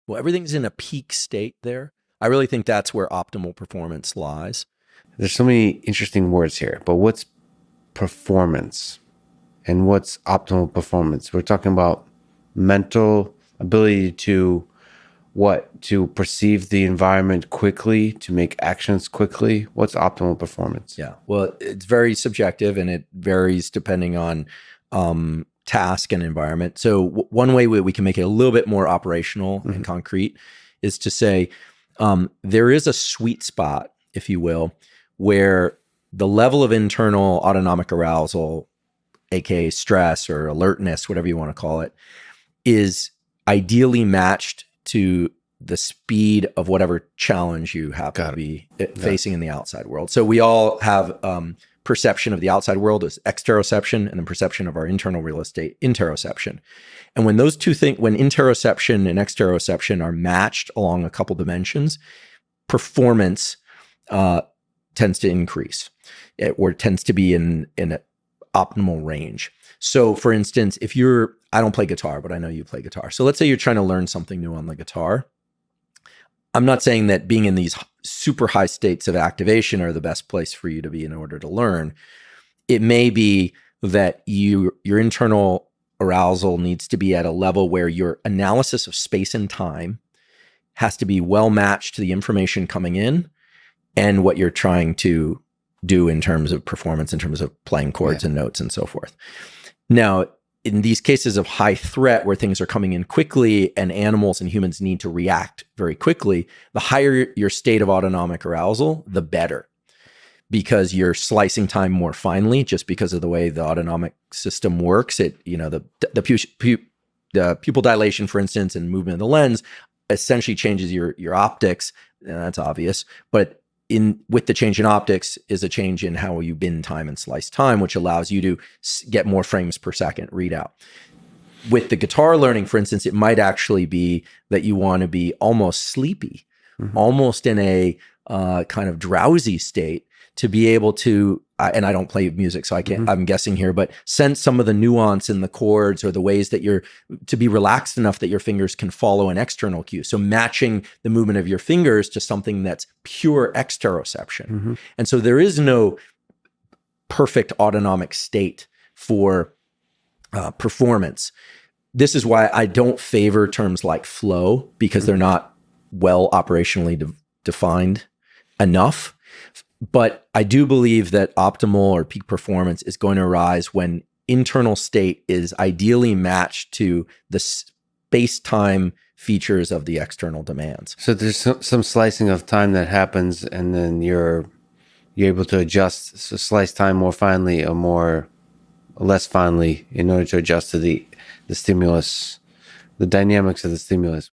Well, everything's in a peak state there. I really think that's where optimal performance lies. There's so many interesting words here, but what's performance and what's optimal performance? We're talking about mental ability to what? To perceive the environment quickly, to make actions quickly. What's optimal performance? Yeah. Well, it's very subjective and it varies depending on task and environment. So one way we can make it a little bit more operational and concrete is to say there is a sweet spot, if you will, where the level of internal autonomic arousal, aka stress or alertness, whatever you want to call it, is ideally matched to the speed of whatever challenge you happen to be facing in the outside world. So we all have perception of the outside world as exteroception, and then perception of our internal real estate, interoception. And when those two things, when interoception and exteroception are matched along a couple dimensions, performance tends to increase, or tends to be in an optimal range. So for instance, if I don't play guitar, but I know you play guitar. So let's say you're trying to learn something new on the guitar. I'm not saying that being in these super high states of activation are the best place for you to be in order to learn. It may be that your internal arousal needs to be at a level where your analysis of space and time has to be well matched to the information coming in and what you're trying to do in terms of performance, in terms of playing chords and notes and so forth. Now, in these cases of high threat where things are coming in quickly and animals and humans need to react very quickly, the higher your state of autonomic arousal, the better, because you're slicing time more finely just because of the way the autonomic system works. The pupil dilation, for instance, and movement of the lens essentially changes your optics, and that's obvious, but with the change in optics is a change in how you bin time and slice time, which allows you to get more frames per second readout. With the guitar learning, for instance, it might actually be that you want to be almost sleepy, almost in a kind of drowsy state to be able to, and I don't play music, so I can't, I'm guessing here, but sense some of the nuance in the chords or the ways that you're to be relaxed enough that your fingers can follow an external cue. So matching the movement of your fingers to something that's pure exteroception. And so there is no perfect autonomic state for performance. This is why I don't favor terms like flow, because they're not well operationally defined enough. But I do believe that optimal or peak performance is going to arise when internal state is ideally matched to the space-time features of the external demands. So there's some slicing of time that happens, and then you're able to adjust, so slice time more finely or less finely in order to adjust to the stimulus, the dynamics of the stimulus.